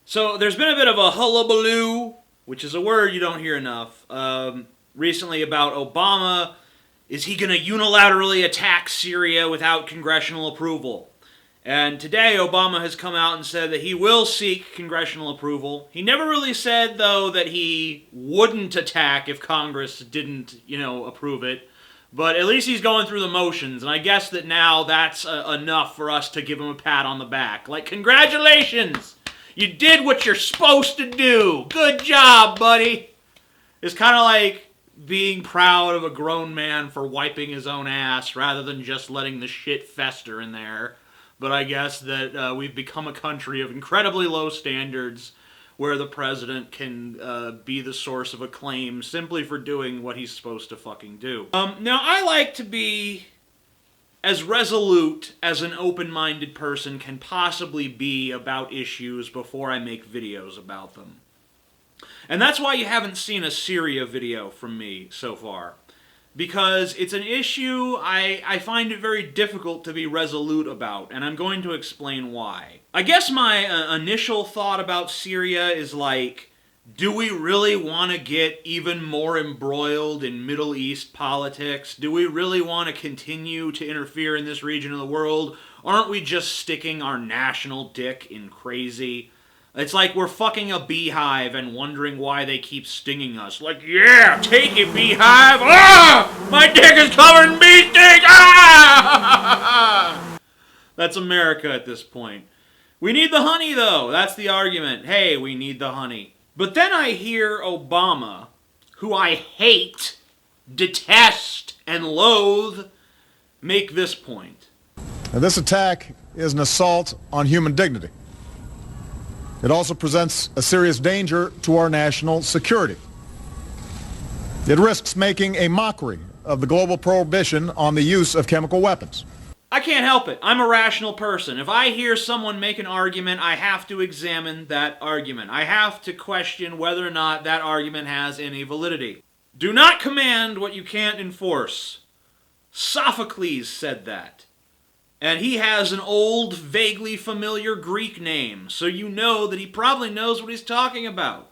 So there's been a bit of a hullabaloo, which is a word you don't hear enough, recently about Obama. Is he going to unilaterally attack Syria without congressional approval? And today Obama has come out and said that he will seek congressional approval. He never really said, though, that he wouldn't attack if Congress didn't, approve it. But at least he's going through the motions, and I guess that now that's enough for us to give him a pat on the back. Like, congratulations! You did what you're supposed to do! Good job, buddy! It's kind of like being proud of a grown man for wiping his own ass rather than just letting the shit fester in there. But I guess that we've become a country of incredibly low standards where the president can be the source of acclaim simply for doing what he's supposed to fucking do. Now, I like to be as resolute as an open-minded person can possibly be about issues before I make videos about them. And that's why you haven't seen a Syria video from me so far. Because it's an issue I find it very difficult to be resolute about, and I'm going to explain why. I guess my initial thought about Syria is like, do we really want to get even more embroiled in Middle East politics? Do we really want to continue to interfere in this region of the world? Aren't we just sticking our national dick in crazy? It's like we're fucking a beehive and wondering why they keep stinging us. Like, yeah, take it, beehive! Ah! My dick is covered in bee stings! Ah! That's America at this point. We need the honey, though. That's the argument. Hey, we need the honey. But then I hear Obama, who I hate, detest, and loathe, make this point. Now, this attack is an assault on human dignity. It also presents a serious danger to our national security. It risks making a mockery of the global prohibition on the use of chemical weapons. I can't help it. I'm a rational person. If I hear someone make an argument, I have to examine that argument. I have to question whether or not that argument has any validity. Do not command what you can't enforce. Sophocles said that. And he has an old, vaguely familiar Greek name, so you know that he probably knows what he's talking about.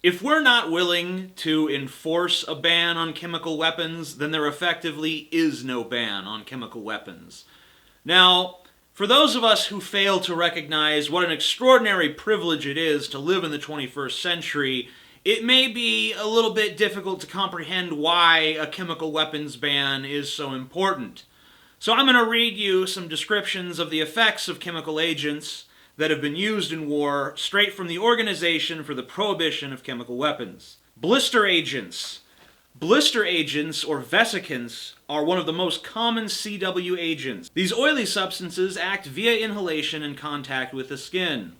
If we're not willing to enforce a ban on chemical weapons, then there effectively is no ban on chemical weapons. Now, for those of us who fail to recognize what an extraordinary privilege it is to live in the 21st century, it may be a little bit difficult to comprehend why a chemical weapons ban is so important. So I'm going to read you some descriptions of the effects of chemical agents that have been used in war straight from the Organization for the Prohibition of Chemical Weapons. Blister agents. Blister agents, or vesicants, are one of the most common CW agents. These oily substances act via inhalation and contact with the skin.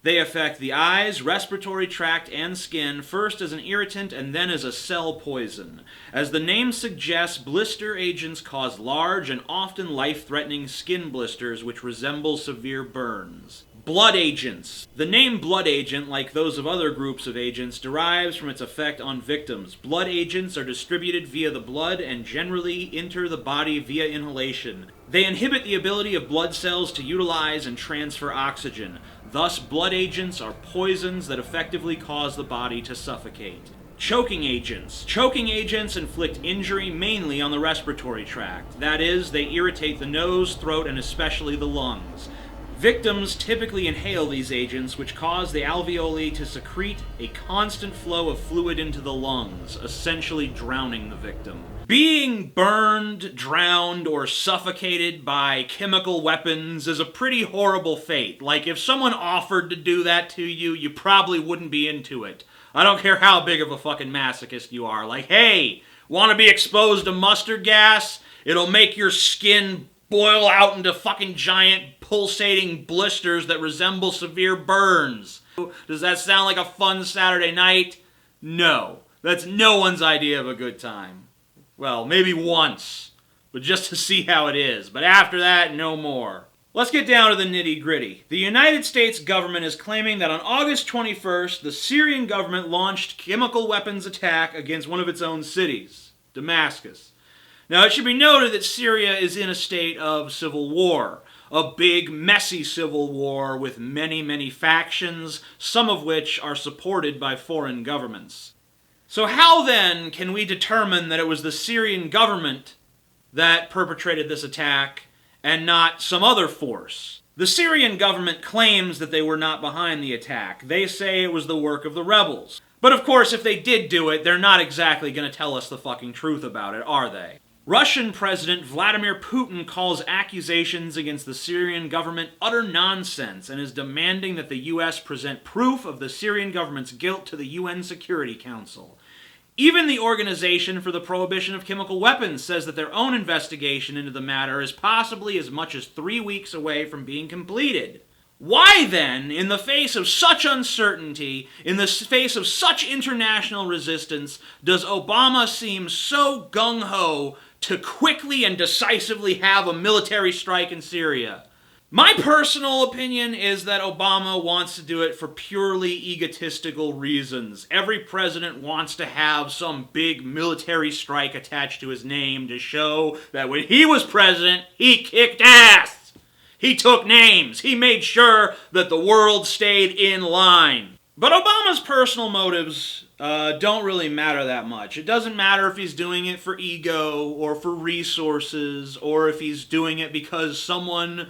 They affect the eyes, respiratory tract, and skin, first as an irritant and then as a cell poison. As the name suggests, blister agents cause large and often life-threatening skin blisters which resemble severe burns. Blood agents. The name blood agent, like those of other groups of agents, derives from its effect on victims. Blood agents are distributed via the blood and generally enter the body via inhalation. They inhibit the ability of blood cells to utilize and transfer oxygen. Thus, blood agents are poisons that effectively cause the body to suffocate. Choking agents. Choking agents inflict injury mainly on the respiratory tract. That is, they irritate the nose, throat, and especially the lungs. Victims typically inhale these agents, which cause the alveoli to secrete a constant flow of fluid into the lungs, essentially drowning the victim. Being burned, drowned, or suffocated by chemical weapons is a pretty horrible fate. Like, if someone offered to do that to you, you probably wouldn't be into it. I don't care how big of a fucking masochist you are. Like, hey, want to be exposed to mustard gas? It'll make your skin boil out into fucking giant pulsating blisters that resemble severe burns. Does that sound like a fun Saturday night? No. That's no one's idea of a good time. Well, maybe once, but just to see how it is. But after that, no more. Let's get down to the nitty-gritty. The United States government is claiming that on August 21st, the Syrian government launched chemical weapons attack against one of its own cities, Damascus. Now, it should be noted that Syria is in a state of civil war. a big, messy civil war with many, many factions, some of which are supported by foreign governments. So how then can we determine that it was the Syrian government that perpetrated this attack and not some other force? The Syrian government claims that they were not behind the attack. They say it was the work of the rebels. But of course, if they did do it, they're not exactly going to tell us the fucking truth about it, are they? Russian President Vladimir Putin calls accusations against the Syrian government utter nonsense and is demanding that the U.S. present proof of the Syrian government's guilt to the UN Security Council. Even the Organization for the Prohibition of Chemical Weapons says that their own investigation into the matter is possibly as much as 3 weeks away from being completed. Why then, in the face of such uncertainty, in the face of such international resistance, does Obama seem so gung-ho to quickly and decisively have a military strike in Syria? My personal opinion is that Obama wants to do it for purely egotistical reasons. Every president wants to have some big military strike attached to his name to show that when he was president, he kicked ass. He took names. He made sure that the world stayed in line. But Obama's personal motives don't really matter that much. It doesn't matter if he's doing it for ego or for resources or if he's doing it because someone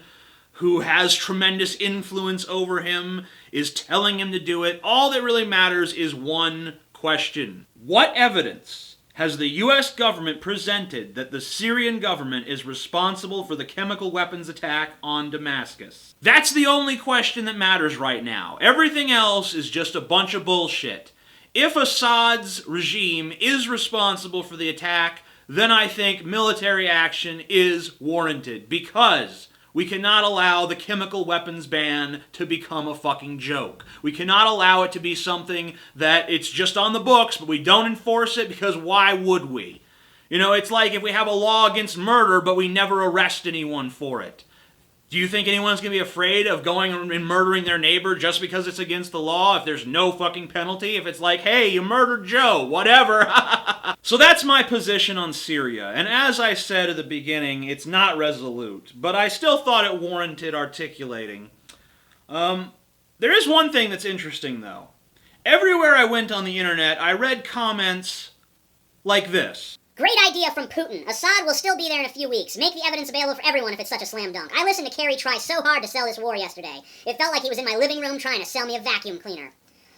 who has tremendous influence over him is telling him to do it. All that really matters is one question. What evidence has the U.S. government presented that the Syrian government is responsible for the chemical weapons attack on Damascus? That's the only question that matters right now. Everything else is just a bunch of bullshit. If Assad's regime is responsible for the attack, then I think military action is warranted because we cannot allow the chemical weapons ban to become a fucking joke. We cannot allow it to be something that it's just on the books, but we don't enforce it because why would we? You know, it's like if we have a law against murder, but we never arrest anyone for it. Do you think anyone's going to be afraid of going and murdering their neighbor just because it's against the law if there's no fucking penalty? If it's like, hey, you murdered Joe, whatever. So that's my position on Syria. And as I said at the beginning, it's not resolute. But I still thought it warranted articulating. There is one thing that's interesting, though. Everywhere I went on the internet, I read comments like this. Great idea from Putin. Assad will still be there in a few weeks. Make the evidence available for everyone if it's such a slam dunk. I listened to Kerry try so hard to sell this war yesterday. It felt like he was in my living room trying to sell me a vacuum cleaner.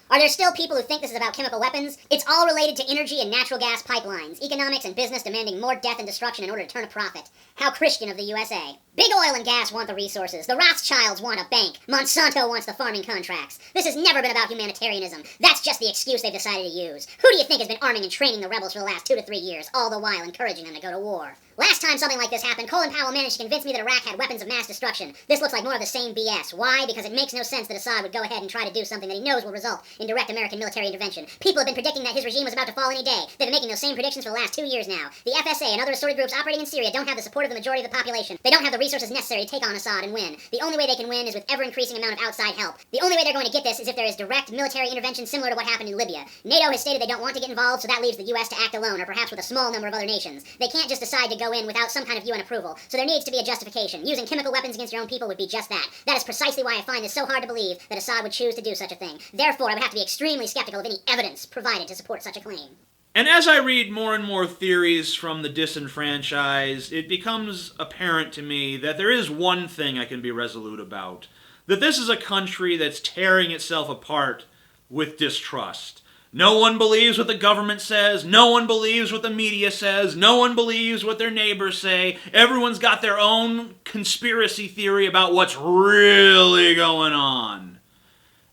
Are there still people who think this is about chemical weapons? It's all related to energy and natural gas pipelines, economics and business demanding more death and destruction in order to turn a profit. How Christian of the USA. Big oil and gas want the resources. The Rothschilds want a bank. Monsanto wants the farming contracts. This has never been about humanitarianism. That's just the excuse they've decided to use. Who do you think has been arming and training the rebels for the last 2 to 3 years, all the while encouraging them to go to war? Last time something like this happened, Colin Powell managed to convince me that Iraq had weapons of mass destruction. This looks like more of the same BS. Why? Because it makes no sense that Assad would go ahead and try to do something that he knows will result in direct American military intervention. People have been predicting that his regime was about to fall any day. They've been making those same predictions for the last 2 years now. The FSA and other assorted groups operating in Syria don't have the support of the majority of the population. They don't have the resources necessary to take on Assad and win. The only way they can win is with ever-increasing amount of outside help. The only way they're going to get this is if there is direct military intervention similar to what happened in Libya. NATO has stated they don't want to get involved, so that leaves the US to act alone, or perhaps with a small number of other nations. They can't just decide to go in without some kind of UN approval, so there needs to be a justification. Using chemical weapons against your own people would be just that. That is precisely why I find this so hard to believe that Assad would choose to do such a thing. Therefore, I would have to be extremely skeptical of any evidence provided to support such a claim. And as I read more and more theories from the disenfranchised, it becomes apparent to me that there is one thing I can be resolute about. That this is a country that's tearing itself apart with distrust. No one believes what the government says. No one believes what the media says. No one believes what their neighbors say. Everyone's got their own conspiracy theory about what's really going on.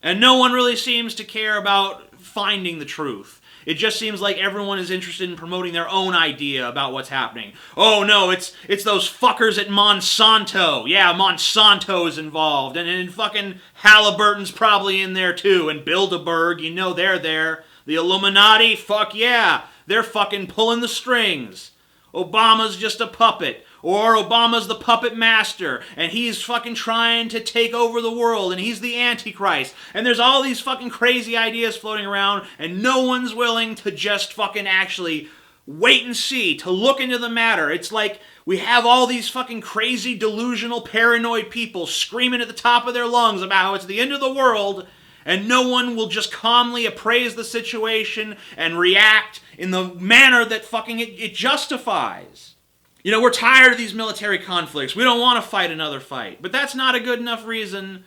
And no one really seems to care about finding the truth. It just seems like everyone is interested in promoting their own idea about what's happening. Oh no, it's those fuckers at Monsanto. Yeah, Monsanto is involved. And fucking Halliburton's probably in there too. And Bilderberg, you know they're there. The Illuminati, fuck yeah. They're fucking pulling the strings. Obama's just a puppet. Or Obama's the puppet master, and he's fucking trying to take over the world, and he's the Antichrist. And there's all these fucking crazy ideas floating around, and no one's willing to just fucking actually wait and see, to look into the matter. It's like we have all these fucking crazy, delusional, paranoid people screaming at the top of their lungs about how it's the end of the world, and no one will just calmly appraise the situation and react in the manner that fucking it justifies. You know, we're tired of these military conflicts. We don't want to fight another fight. But that's not a good enough reason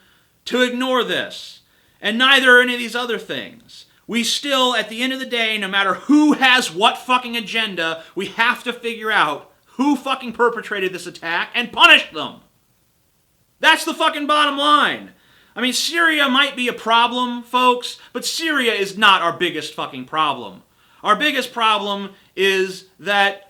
to ignore this. And neither are any of these other things. We still, at the end of the day, no matter who has what fucking agenda, we have to figure out who fucking perpetrated this attack and punish them. That's the fucking bottom line. I mean, Syria might be a problem, folks, but Syria is not our biggest fucking problem. Our biggest problem is that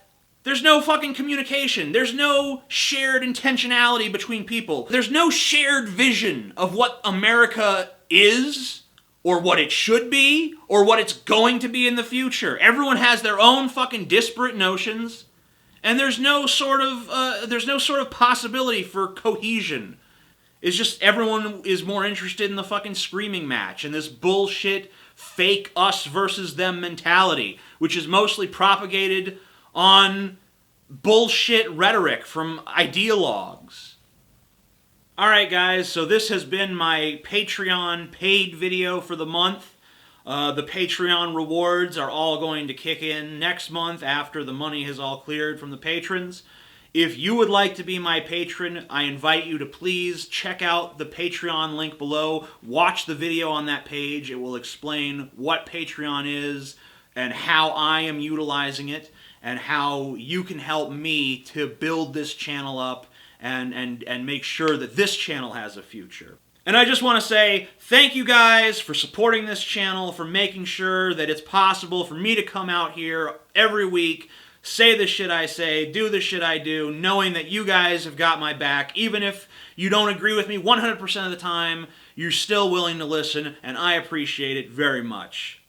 there's no fucking communication. There's no shared intentionality between people. There's no shared vision of what America is, or what it should be, or what it's going to be in the future. Everyone has their own fucking disparate notions, and there's no sort of possibility for cohesion. It's just everyone is more interested in the fucking screaming match and this bullshit fake us versus them mentality, which is mostly propagated on bullshit rhetoric from ideologues. Alright guys, so this has been my Patreon paid video for the month. The Patreon rewards are all going to kick in next month after the money has all cleared from the patrons. If you would like to be my patron, I invite you to please check out the Patreon link below. Watch the video on that page. It will explain what Patreon is and how I am utilizing it and how you can help me to build this channel up and make sure that this channel has a future. And I just want to say thank you guys for supporting this channel, for making sure that it's possible for me to come out here every week, say the shit I say, do the shit I do, knowing that you guys have got my back. Even if you don't agree with me 100% of the time, you're still willing to listen, and I appreciate it very much.